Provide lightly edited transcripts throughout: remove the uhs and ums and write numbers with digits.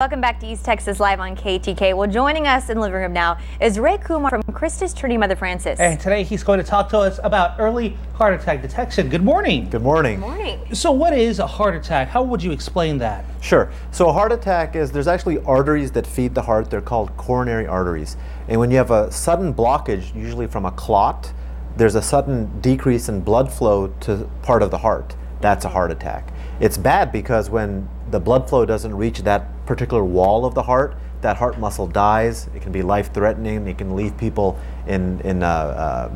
Welcome back to East Texas Live on KETK. Well, joining us in the living room now is Ramon Kumar from CHRISTUS Trinity Mother Francis. And today he's going to talk to us about early heart attack detection. Good morning. Good morning. Good morning. So what is a heart attack? How would you explain that? Sure. So a heart attack is, there's actually arteries that feed the heart. They're called coronary arteries. And when you have a sudden blockage, usually from a clot, there's a sudden decrease in blood flow to part of the heart. That's a heart attack. It's bad because when the blood flow doesn't reach that particular wall of the heart, that heart muscle dies. It can be life-threatening. It can leave people in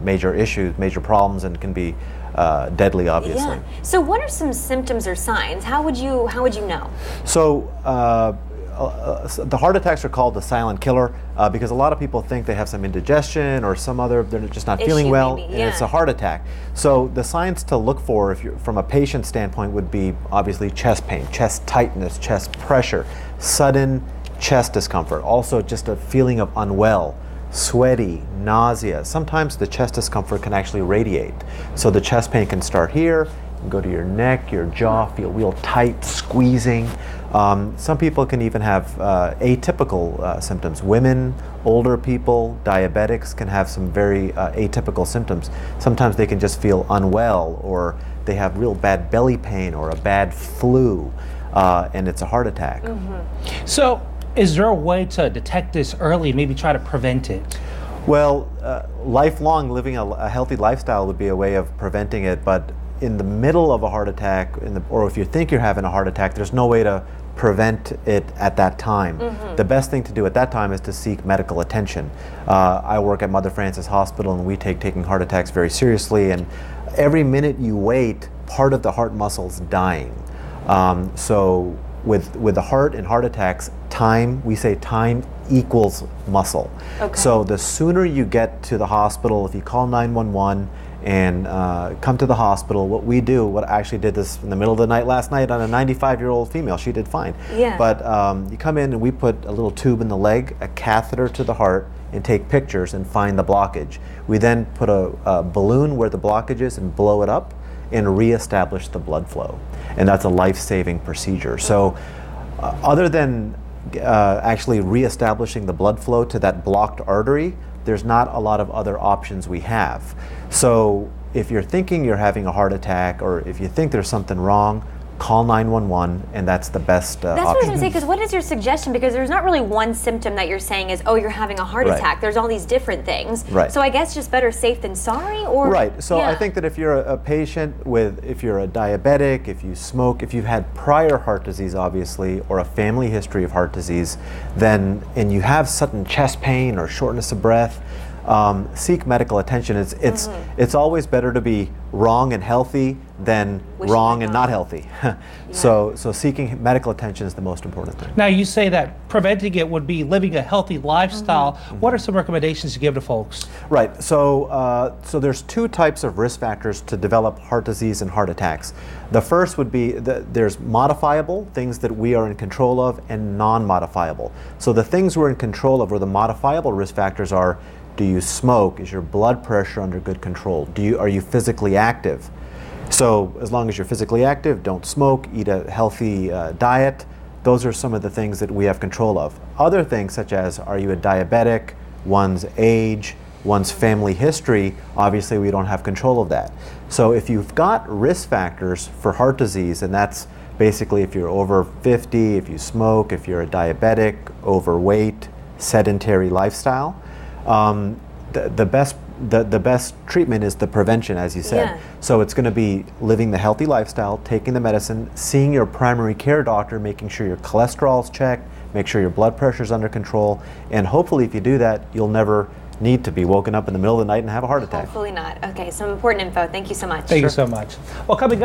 major issues, major problems, and can be deadly, obviously. Yeah. So what are some symptoms or signs? How would you know? So the heart attacks are called the silent killer because a lot of people think they have some indigestion or some other, they're just not feeling well, maybe, and yeah. it's a heart attack. So the signs to look for, if you're from a patient standpoint, would be obviously chest pain, chest tightness, chest pressure, sudden chest discomfort, also just a feeling of unwell, sweaty, nausea. Sometimes the chest discomfort can actually radiate. So the chest pain can start here, go to your neck, your jaw, feel real tight, squeezing. Some people can even have atypical symptoms. Women, older people, diabetics can have some very atypical symptoms. Sometimes they can just feel unwell, or they have real bad belly pain or a bad flu, and it's a heart attack. Mm-hmm. So is there a way to detect this early, maybe try to prevent it? Well, lifelong living a healthy lifestyle would be a way of preventing it, but in the middle of a heart attack, or if you think you're having a heart attack, there's no way to prevent it at that time. Mm-hmm. The best thing to do at that time is to seek medical attention. I work at Mother Francis Hospital, and we take taking heart attacks very seriously, and every minute you wait, part of the heart muscle's dying. So with the heart and heart attacks, we say time equals muscle. Okay. So the sooner you get to the hospital, if you call 911 and come to the hospital, what I actually did this in the middle of the night last night on a 95-year-old female. She did fine. Yeah. But you come in and we put a little tube in the leg, a catheter to the heart, and take pictures and find the blockage. We then put a balloon where the blockage is and blow it up and reestablish the blood flow. And that's a life-saving procedure. So other than actually reestablishing the blood flow to that blocked artery, there's not a lot of other options we have. So if you're thinking you're having a heart attack, or if you think there's something wrong, call 911, and that's the best option. That's what I was going to say, because what is your suggestion? Because there's not really one symptom that you're saying is, oh, you're having a heart Right. attack. There's all these different things. Right. So I guess just better safe than sorry? Or Right. So yeah. I think that if you're a patient if you're a diabetic, if you smoke, if you've had prior heart disease, obviously, or a family history of heart disease, and you have sudden chest pain or shortness of breath, seek medical attention. It's always better to be wrong and healthy than wrong and not healthy. Yeah. So seeking medical attention is the most important thing. Now you say that preventing it would be living a healthy lifestyle. Mm-hmm. What are some recommendations you give to folks? Right. So there's two types of risk factors to develop heart disease and heart attacks. The first would be there's modifiable, things that we are in control of, and non-modifiable. So the things we're in control of, or the modifiable risk factors, are: do you smoke? Is your blood pressure under good control? Are you physically active? So as long as you're physically active, don't smoke, eat a healthy diet. Those are some of the things that we have control of. Other things, such as, are you a diabetic, one's age, one's family history, obviously we don't have control of that. So if you've got risk factors for heart disease, and that's basically if you're over 50, if you smoke, if you're a diabetic, overweight, sedentary lifestyle, the best treatment is the prevention, as you said. Yeah. So it's going to be living the healthy lifestyle, taking the medicine, seeing your primary care doctor, making sure your cholesterol's checked, make sure your blood pressure's under control, and hopefully if you do that, you'll never need to be woken up in the middle of the night and have a heart attack. Hopefully not. Okay, some important info. Thank you so much. Thank you so much. Well, coming up